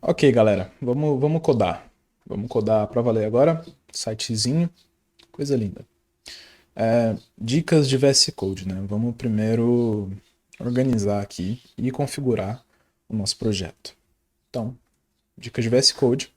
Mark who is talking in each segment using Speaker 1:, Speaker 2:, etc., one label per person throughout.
Speaker 1: Ok, galera, vamos codar. Vamos codar pra valer agora. Sitezinho, coisa linda. Dicas de VS Code, né? Vamos primeiro organizar aqui e configurar o nosso projeto. Então, dicas de VS Code.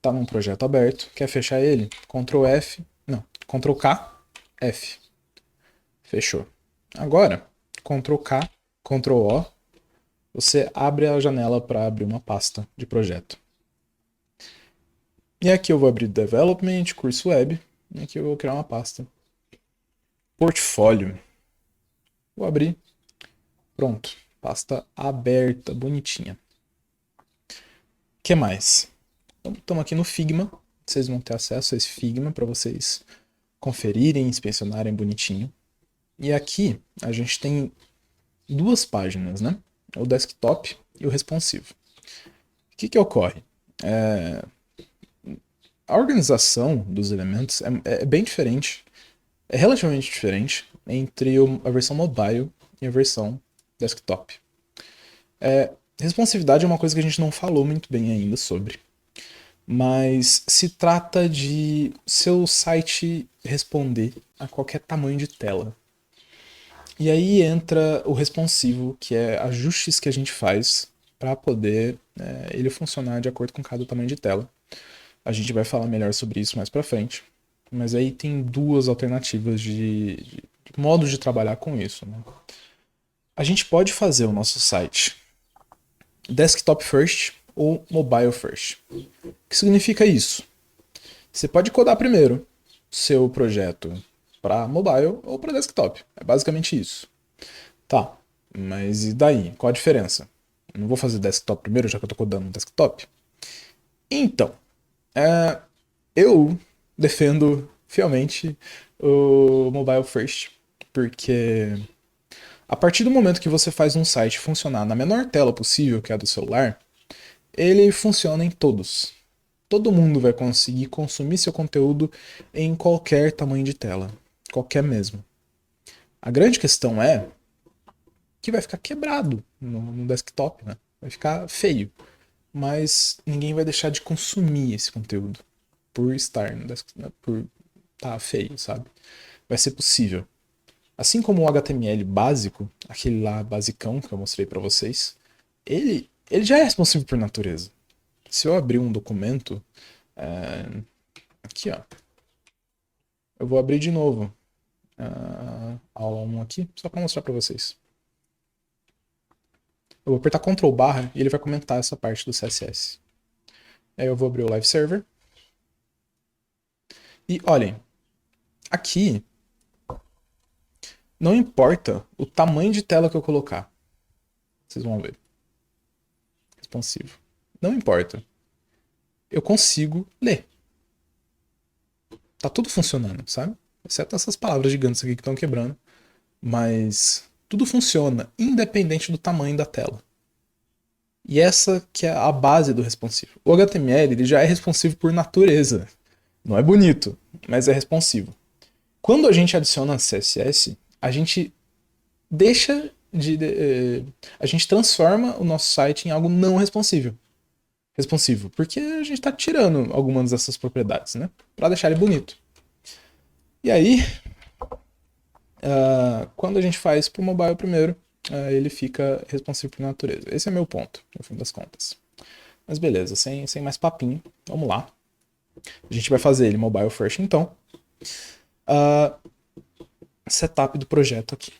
Speaker 1: Tá num projeto aberto, quer fechar ele? Ctrl F, não, Ctrl K, F. Fechou. Agora, Ctrl K, Ctrl O, você abre a janela para abrir uma pasta de projeto. E aqui eu vou abrir Development, curso web. E aqui eu vou criar uma pasta. Portfólio. Vou abrir. Pronto. Pasta aberta, bonitinha. O que mais? Estamos aqui no Figma. Vocês vão ter acesso a esse Figma para vocês conferirem, inspecionarem bonitinho. E aqui a gente tem duas páginas, né? O desktop e o responsivo. O que ocorre? A organização dos elementos é bem diferente, é relativamente diferente entre a versão mobile e a versão desktop. Responsividade é uma coisa que a gente não falou muito bem ainda sobre, mas se trata de seu site responder a qualquer tamanho de tela. E aí entra o responsivo, que é ajustes que a gente faz para poder ele funcionar de acordo com cada tamanho de tela. A gente vai falar melhor sobre isso mais para frente. Mas aí tem duas alternativas de modos de trabalhar com isso. Né? A gente pode fazer o nosso site desktop first ou mobile first. O que significa isso? Você pode codar primeiro seu projeto para mobile ou para desktop. É basicamente isso. Tá, mas e daí? Qual a diferença? Não vou fazer desktop primeiro, já que eu estou codando no desktop? Então, eu defendo fielmente o mobile first, porque a partir do momento que você faz um site funcionar na menor tela possível, que é a do celular, ele funciona em todos. Todo mundo vai conseguir consumir seu conteúdo em qualquer tamanho de tela. Qualquer mesmo. A grande questão é que vai ficar quebrado no desktop, né? Vai ficar feio. Mas ninguém vai deixar de consumir esse conteúdo por estar no desktop, né? Por estar feio, sabe? Vai ser possível. Assim como o HTML básico, aquele lá basicão que eu mostrei para vocês, ele já é responsivo por natureza. Se eu abrir um documento, aqui ó, eu vou abrir de novo aula 1 aqui, só para mostrar para vocês. Eu vou apertar Ctrl barra e ele vai comentar essa parte do CSS. Aí eu vou abrir o Live Server. E olhem, aqui não importa o tamanho de tela que eu colocar. Vocês vão ver. Responsivo. Não importa. Eu consigo ler. Tá tudo funcionando, sabe? Exceto essas palavras gigantes aqui que estão quebrando. Mas tudo funciona, independente do tamanho da tela. E essa que é a base do responsivo. O HTML ele já é responsivo por natureza. Não é bonito, mas é responsivo. Quando a gente adiciona CSS, a gente deixa a gente transforma o nosso site em algo não responsivo, porque a gente está tirando algumas dessas propriedades, né, para deixar ele bonito. E aí, quando a gente faz para o mobile primeiro, ele fica responsivo por natureza. Esse é meu ponto, no fim das contas. Mas beleza, sem mais papinho, vamos lá. A gente vai fazer ele mobile first, então. Setup do projeto aqui.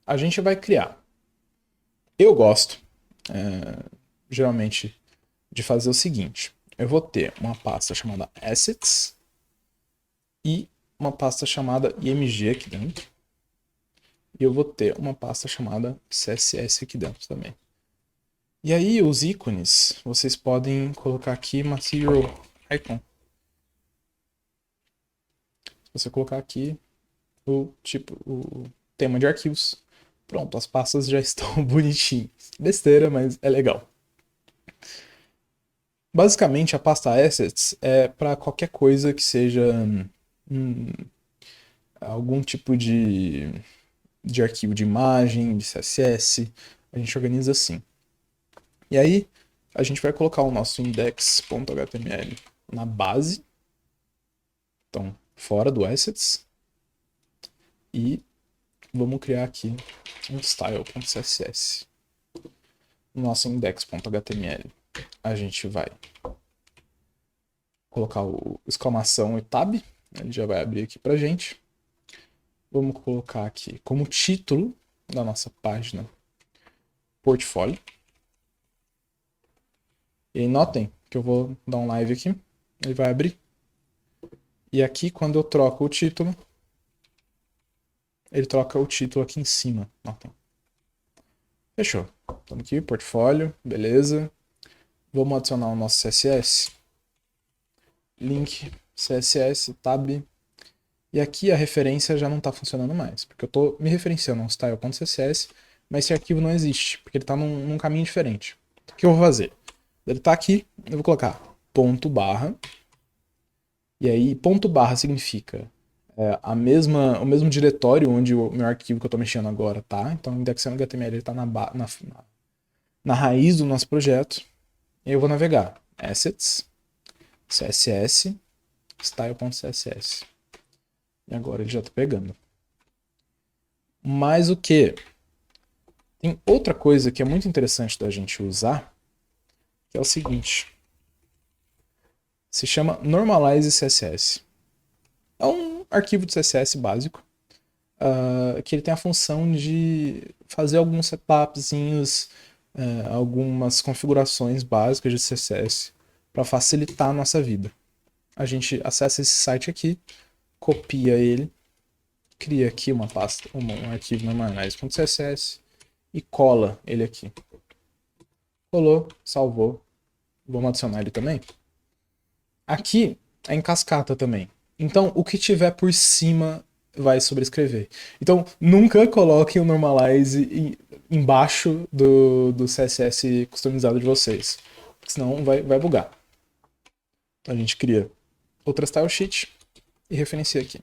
Speaker 1: A gente vai criar. Eu gosto, geralmente, de fazer o seguinte. Eu vou ter uma pasta chamada Assets e uma pasta chamada IMG aqui dentro. E eu vou ter uma pasta chamada CSS aqui dentro também. E aí, os ícones, vocês podem colocar aqui Material Icon. Se você colocar aqui o tema de arquivos, pronto, as pastas já estão bonitinhas. Besteira, mas é legal. Basicamente, a pasta Assets é para qualquer coisa que seja hum, algum tipo de arquivo de imagem, de CSS. A gente organiza assim. E aí, a gente vai colocar o nosso index.html na base, então fora do assets, e vamos criar aqui um style.css. No nosso index.html, a gente vai colocar o exclamação e tab, ele já vai abrir aqui pra gente. Vamos colocar aqui como título da nossa página portfólio. E aí notem que eu vou dar um live aqui, ele vai abrir. E aqui quando eu troco o título, ele troca o título aqui em cima, notem. Fechou. Estamos aqui, portfólio, beleza. Vamos adicionar o nosso CSS. Link, CSS, tab. E aqui a referência já não está funcionando mais, porque eu estou me referenciando a um style.css, mas esse arquivo não existe, porque ele está num caminho diferente. O que eu vou fazer? Ele está aqui, eu vou colocar ponto barra, e aí ponto barra significa o mesmo diretório onde o meu arquivo que eu estou mexendo agora tá. Então o indexando.html está na raiz do nosso projeto. E eu vou navegar assets, css, style.css. E agora ele já está pegando. Mas o que? Tem outra coisa que é muito interessante da gente usar, que é o seguinte. Se chama Normalize CSS. É um arquivo de CSS básico, que ele tem a função de fazer alguns setupzinhos, algumas configurações básicas de CSS para facilitar a nossa vida. A gente acessa esse site aqui, copia ele, cria aqui uma pasta, um arquivo normalize.css e cola ele aqui. Colou, salvou. Vamos adicionar ele também. Aqui é em cascata também. Então, o que tiver por cima vai sobrescrever. Então, nunca coloquem o normalize embaixo do CSS customizado de vocês. Senão vai bugar. Então, a gente cria outra style sheet e referencia aqui.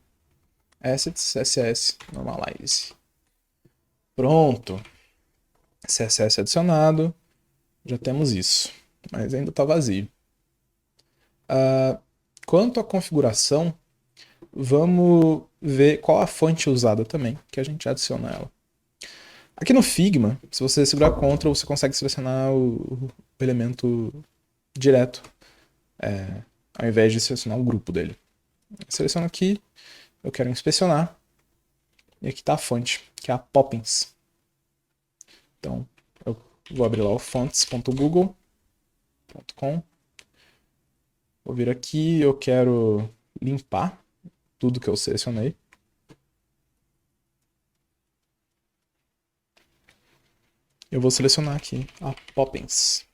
Speaker 1: Assets, CSS, normalize. Pronto. CSS adicionado. Já temos isso. Mas ainda está vazio. Quanto à configuração, vamos ver qual a fonte usada também, que a gente adiciona ela. Aqui no Figma, se você segurar Ctrl, você consegue selecionar o elemento direto, ao invés de selecionar o grupo dele. Seleciono aqui, eu quero inspecionar, e aqui está a fonte, que é a Poppins. Então, eu vou abrir lá o fonts.google.com. Vou vir aqui, eu quero limpar tudo que eu selecionei. Eu vou selecionar aqui a Poppins.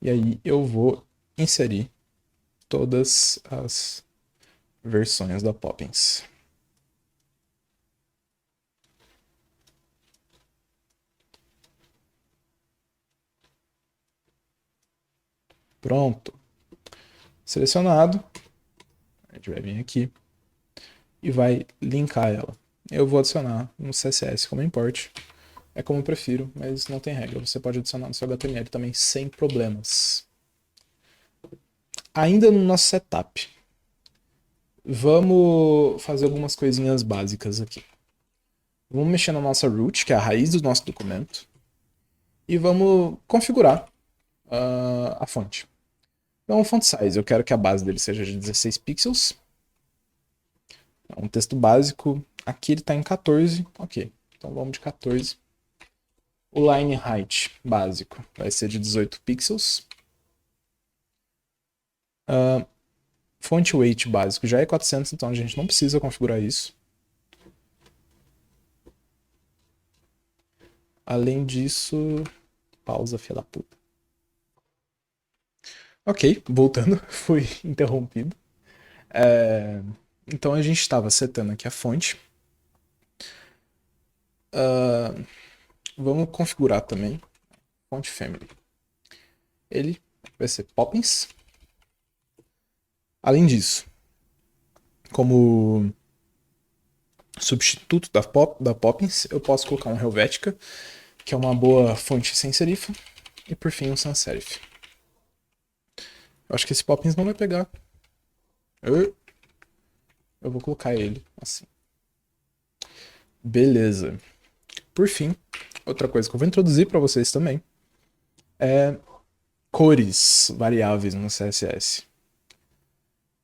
Speaker 1: E aí eu vou inserir todas as versões da Poppins. Pronto. Selecionado. A gente vai vir aqui e vai linkar ela. Eu vou adicionar no CSS como import. É como eu prefiro, mas não tem regra. Você pode adicionar no seu HTML também sem problemas. Ainda no nosso setup, vamos fazer algumas coisinhas básicas aqui. Vamos mexer na nossa root, que é a raiz do nosso documento, e vamos configurar a fonte. Então, o font size, eu quero que a base dele seja de 16 pixels. É um texto básico. Aqui ele está em 14. Ok, então vamos de 14. O line height básico vai ser de 18 pixels. Font weight básico já é 400, então a gente não precisa configurar isso. Além disso... Pausa, filha da puta. Ok, voltando, fui interrompido. Então a gente estava setando aqui a fonte. Vamos configurar também font family. Ele vai ser Poppins. Além disso, como substituto da Poppins, eu posso colocar um Helvetica, que é uma boa fonte sem serifa. E por fim, um sans serif. Eu acho que esse Poppins não vai pegar. Eu vou colocar ele assim. Beleza. Por fim, outra coisa que eu vou introduzir para vocês também é cores variáveis no CSS.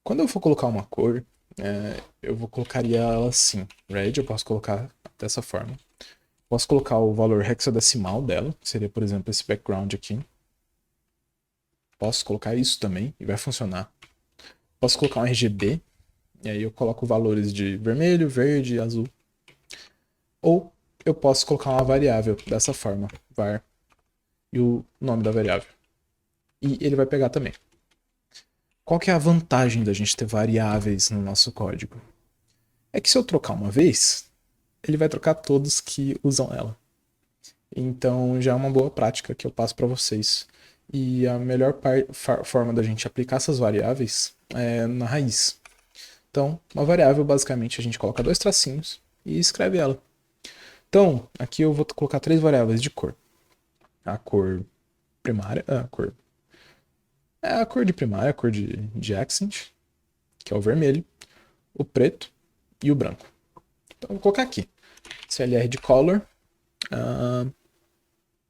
Speaker 1: Quando eu for colocar uma cor, eu vou colocaria ela assim. Red, eu posso colocar dessa forma. Posso colocar o valor hexadecimal dela, que seria, por exemplo, esse background aqui. Posso colocar isso também e vai funcionar. Posso colocar um RGB, e aí eu coloco valores de vermelho, verde, azul. Ou eu posso colocar uma variável dessa forma, var, e o nome da variável. E ele vai pegar também. Qual que é a vantagem da gente ter variáveis no nosso código? É que se eu trocar uma vez, ele vai trocar todos que usam ela. Então já é uma boa prática que eu passo para vocês. E a melhor forma da gente aplicar essas variáveis é na raiz. Então, uma variável, basicamente, a gente coloca dois tracinhos e escreve ela. Então, aqui eu vou colocar três variáveis de cor. A cor primária, a cor de primária, a cor de accent, que é o vermelho, o preto e o branco. Então, eu vou colocar aqui. CLR de color,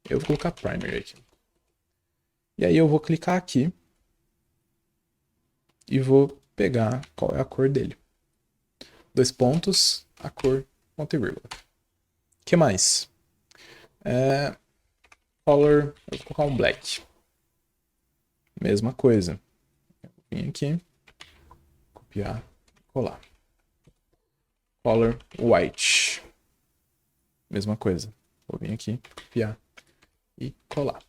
Speaker 1: eu vou colocar primary aqui. E aí eu vou clicar aqui e vou pegar qual é a cor dele. Dois pontos, a cor, ponto e vírgula. O que mais? Color, eu vou colocar um black. Mesma coisa. Vim aqui, copiar, colar. Color white. Mesma coisa. Vou vir aqui, copiar e colar.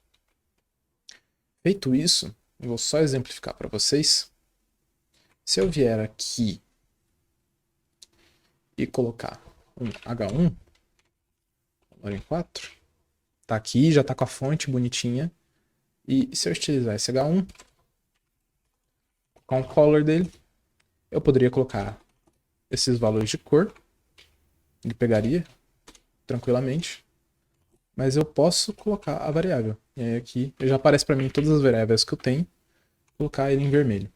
Speaker 1: Feito isso, eu vou só exemplificar para vocês. Se eu vier aqui e colocar um H1, valor em 4, tá aqui, já tá com a fonte bonitinha. E se eu utilizar esse H1, com o color dele, eu poderia colocar esses valores de cor. Ele pegaria tranquilamente. Mas eu posso colocar a variável. E aí aqui já aparece para mim todas as variáveis que eu tenho. Colocar ele em vermelho.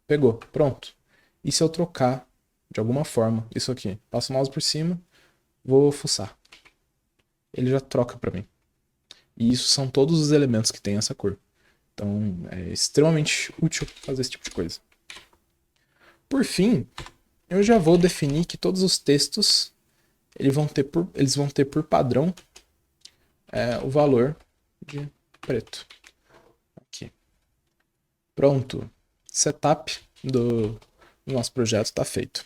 Speaker 1: Pegou, pronto. E se eu trocar de alguma forma isso aqui? Passo o mouse por cima, vou fuçar. Ele já troca para mim. E isso são todos os elementos que tem essa cor. Então é extremamente útil fazer esse tipo de coisa. Por fim, eu já vou definir que todos os textos eles vão ter por padrão o valor de preto. Aqui. Pronto. Setup do nosso projeto está feito.